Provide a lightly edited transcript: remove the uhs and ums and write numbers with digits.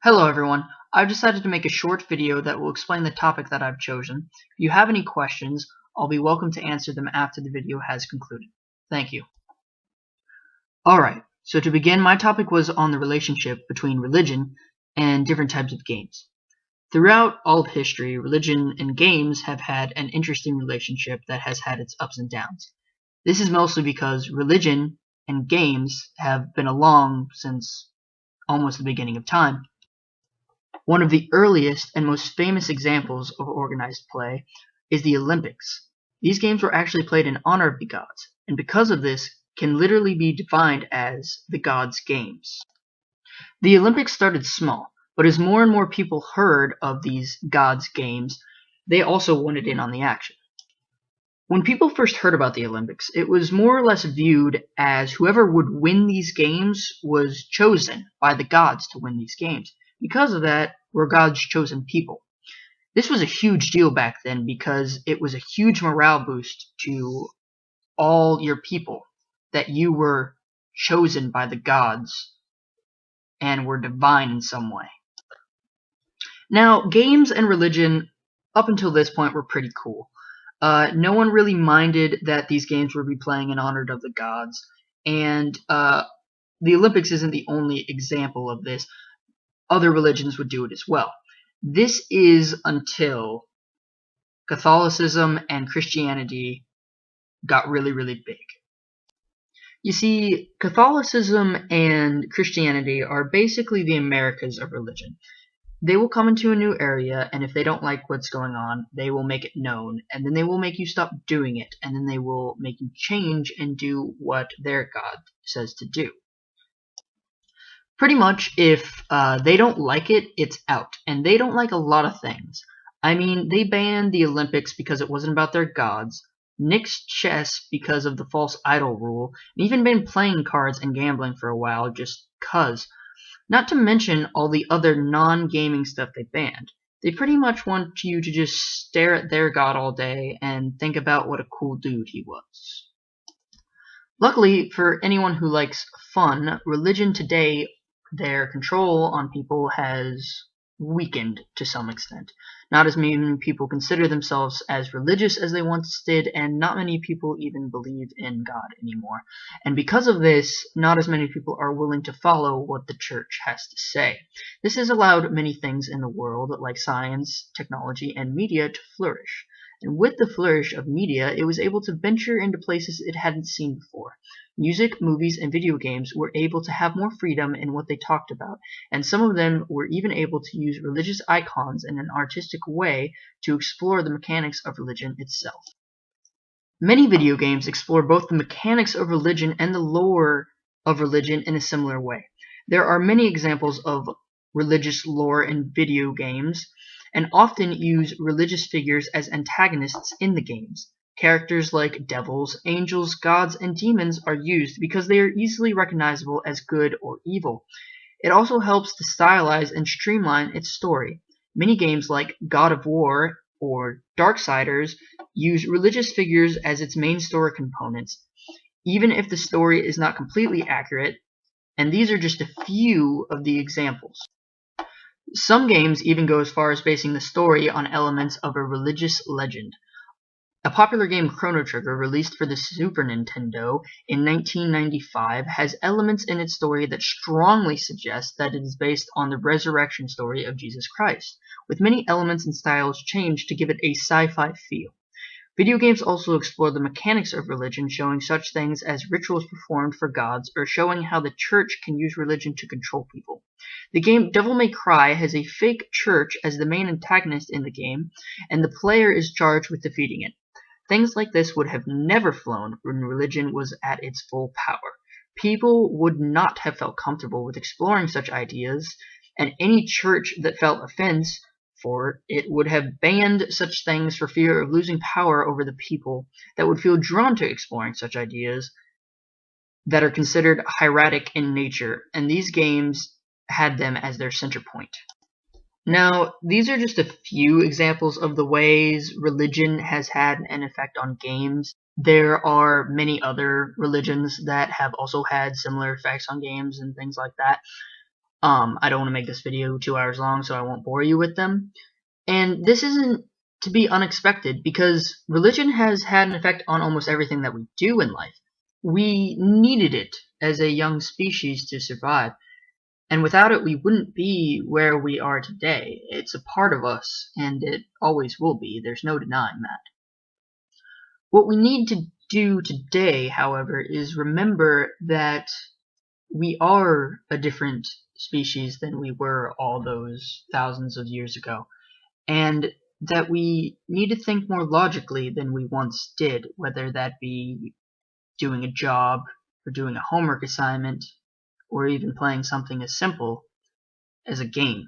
Hello everyone, I've decided to make a short video that will explain the topic that I've chosen. If you have any questions, I'll be welcome to answer them after the video has concluded. Thank you. Alright, so to begin, my topic was on the relationship between religion and different types of games. Throughout all of history, religion and games have had an interesting relationship that has had its ups and downs. This is mostly because religion and games have been along since almost the beginning of time. One of the earliest and most famous examples of organized play is the Olympics. These games were actually played in honor of the gods, and because of this, can literally be defined as the gods' games. The Olympics started small, but as more and more people heard of these gods' games, they also wanted in on the action. When people first heard about the Olympics, it was more or less viewed as whoever would win these games was chosen by the gods to win these games. Because of that, were God's chosen people. This was a huge deal back then because it was a huge morale boost to all your people that you were chosen by the gods and were divine in some way. Now, games and religion up until this point were pretty cool. No one really minded that these games would be playing in honor of the gods, and the Olympics isn't the only example of this. Other religions would do it as well. This is until Catholicism and Christianity got really big. You see, Catholicism and Christianity are basically the Americas of religion. They will come into a new area, and if they don't like what's going on, they will make it known, and then they will make you stop doing it, and then they will make you change and do what their God says to do. Pretty much, if they don't like it, it's out. And they don't like a lot of things. I mean, they banned the Olympics because it wasn't about their gods, nixed chess because of the false idol rule, and even banned playing cards and gambling for a while just 'cause. Not to mention all the other non-gaming stuff they banned. They pretty much want you to just stare at their god all day and think about what a cool dude he was. Luckily, for anyone who likes fun, religion today, their control on people has weakened to some extent. Not as many people consider themselves as religious as they once did, and not many people even believe in God anymore. And because of this, not as many people are willing to follow what the church has to say. This has allowed many things in the world, like science, technology, and media, to flourish. And with the flourish of media, it was able to venture into places it hadn't seen before. Music, movies, and video games were able to have more freedom in what they talked about, and some of them were even able to use religious icons in an artistic way to explore the mechanics of religion itself. Many video games explore both the mechanics of religion and the lore of religion in a similar way. There are many examples of religious lore in video games, and often use religious figures as antagonists in the games. Characters like devils, angels, gods, and demons are used because they are easily recognizable as good or evil. It also helps to stylize and streamline its story. Many games like God of War or Darksiders use religious figures as its main story components, even if the story is not completely accurate, and these are just a few of the examples. Some games even go as far as basing the story on elements of a religious legend. A popular game, Chrono Trigger, released for the Super Nintendo in 1995, has elements in its story that strongly suggest that it is based on the resurrection story of Jesus Christ, with many elements and styles changed to give it a sci-fi feel. Video games also explore the mechanics of religion, showing such things as rituals performed for gods, or showing how the church can use religion to control people. The game Devil May Cry has a fake church as the main antagonist in the game, and the player is charged with defeating it. Things like this would have never flown when religion was at its full power. People would not have felt comfortable with exploring such ideas, and any church that felt offense for it would have banned such things for fear of losing power over the people that would feel drawn to exploring such ideas that are considered hieratic in nature, and these games had them as their center point. Now, these are just a few examples of the ways religion has had an effect on games. There are many other religions that have also had similar effects on games and things like that. I don't want to make this video 2 hours long, so I won't bore you with them. And this isn't to be unexpected, because religion has had an effect on almost everything that we do in life. We needed it as a young species to survive, and without it we wouldn't be where we are today. It's a part of us, and it always will be. There's no denying that. What we need to do today, however, is remember that we are a different species than we were all those thousands of years ago, and that we need to think more logically than we once did, whether that be doing a job, or doing a homework assignment, or even playing something as simple as a game.